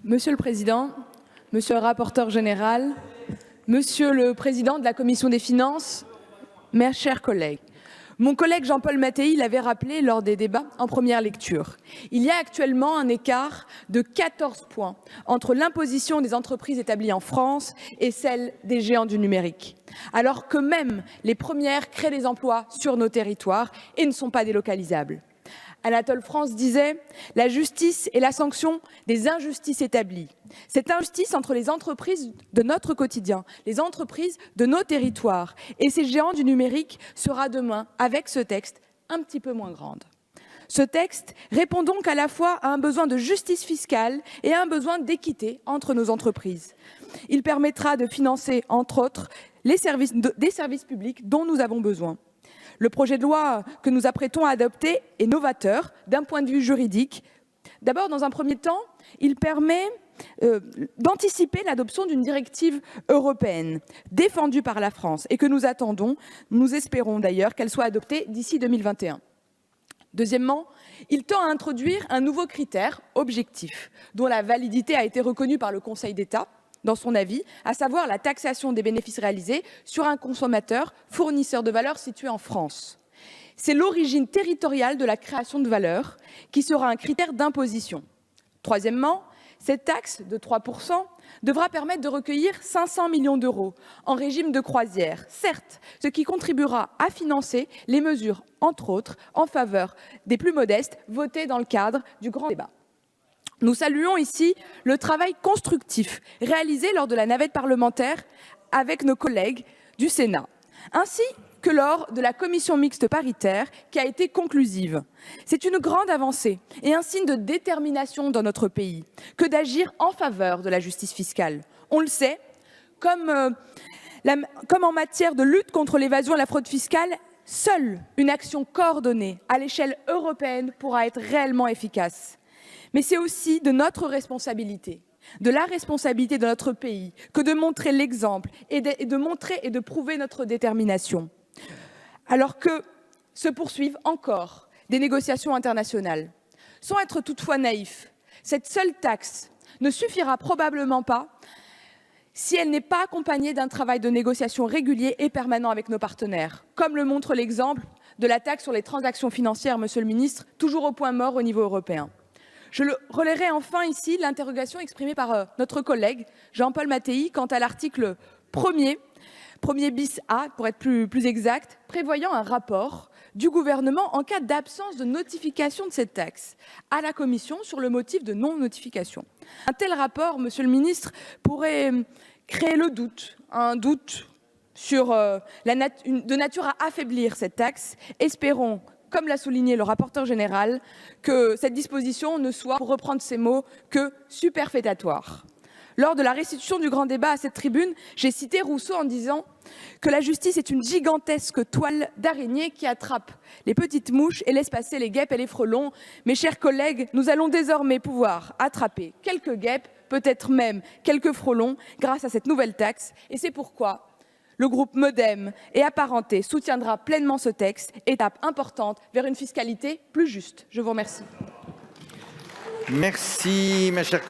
Monsieur le Président, Monsieur le rapporteur général, Monsieur le Président de la Commission des finances, mes chers collègues, mon collègue Jean-Paul Mattei l'avait rappelé lors des débats en première lecture. Il y a actuellement un écart de 14 points entre l'imposition des entreprises établies en France et celle des géants du numérique, alors que même les premières créent des emplois sur nos territoires et ne sont pas délocalisables. Anatole France disait « La justice est la sanction des injustices établies ». Cette injustice entre les entreprises de notre quotidien, les entreprises de nos territoires et ces géants du numérique sera demain, avec ce texte, un petit peu moins grande. Ce texte répond donc à la fois à un besoin de justice fiscale et à un besoin d'équité entre nos entreprises. Il permettra de financer, entre autres, des services publics dont nous avons besoin. Le projet de loi que nous apprêtons à adopter est novateur d'un point de vue juridique. D'abord, dans un premier temps, il permet d'anticiper l'adoption d'une directive européenne défendue par la France et que nous attendons. Nous espérons d'ailleurs qu'elle soit adoptée d'ici 2021. Deuxièmement, il tend à introduire un nouveau critère objectif dont la validité a été reconnue par le Conseil d'État dans son avis, à savoir la taxation des bénéfices réalisés sur un consommateur fournisseur de valeur situé en France. C'est l'origine territoriale de la création de valeur qui sera un critère d'imposition. Troisièmement, cette taxe de 3% devra permettre de recueillir 500 millions d'euros en régime de croisière, certes, ce qui contribuera à financer les mesures, entre autres, en faveur des plus modestes, votées dans le cadre du grand débat. Nous saluons ici le travail constructif réalisé lors de la navette parlementaire avec nos collègues du Sénat, ainsi que lors de la commission mixte paritaire qui a été conclusive. C'est une grande avancée et un signe de détermination dans notre pays que d'agir en faveur de la justice fiscale. On le sait, comme en matière de lutte contre l'évasion et la fraude fiscale, seule une action coordonnée à l'échelle européenne pourra être réellement efficace. Mais c'est aussi de notre responsabilité, de la responsabilité de notre pays, que de montrer l'exemple et de montrer et de prouver notre détermination. Alors que se poursuivent encore des négociations internationales. Sans être toutefois naïf, cette seule taxe ne suffira probablement pas si elle n'est pas accompagnée d'un travail de négociation régulier et permanent avec nos partenaires, comme le montre l'exemple de la taxe sur les transactions financières, Monsieur le Ministre, toujours au point mort au niveau européen. Je relayerai enfin ici l'interrogation exprimée par notre collègue Jean-Paul Mattei quant à l'article 1er bis A, pour être plus exact, prévoyant un rapport du gouvernement en cas d'absence de notification de cette taxe à la Commission sur le motif de non-notification. Un tel rapport, Monsieur le Ministre, pourrait créer le doute, un doute sur de nature à affaiblir cette taxe. Espérons, comme l'a souligné le rapporteur général, que cette disposition ne soit, pour reprendre ses mots, que superfétatoire. Lors de la restitution du grand débat à cette tribune, j'ai cité Rousseau en disant que la justice est une gigantesque toile d'araignée qui attrape les petites mouches et laisse passer les guêpes et les frelons. Mes chers collègues, nous allons désormais pouvoir attraper quelques guêpes, peut-être même quelques frelons, grâce à cette nouvelle taxe. Et c'est pourquoi le groupe Modem et Apparentés soutiendra pleinement ce texte, étape importante vers une fiscalité plus juste. Je vous remercie. Merci, ma chère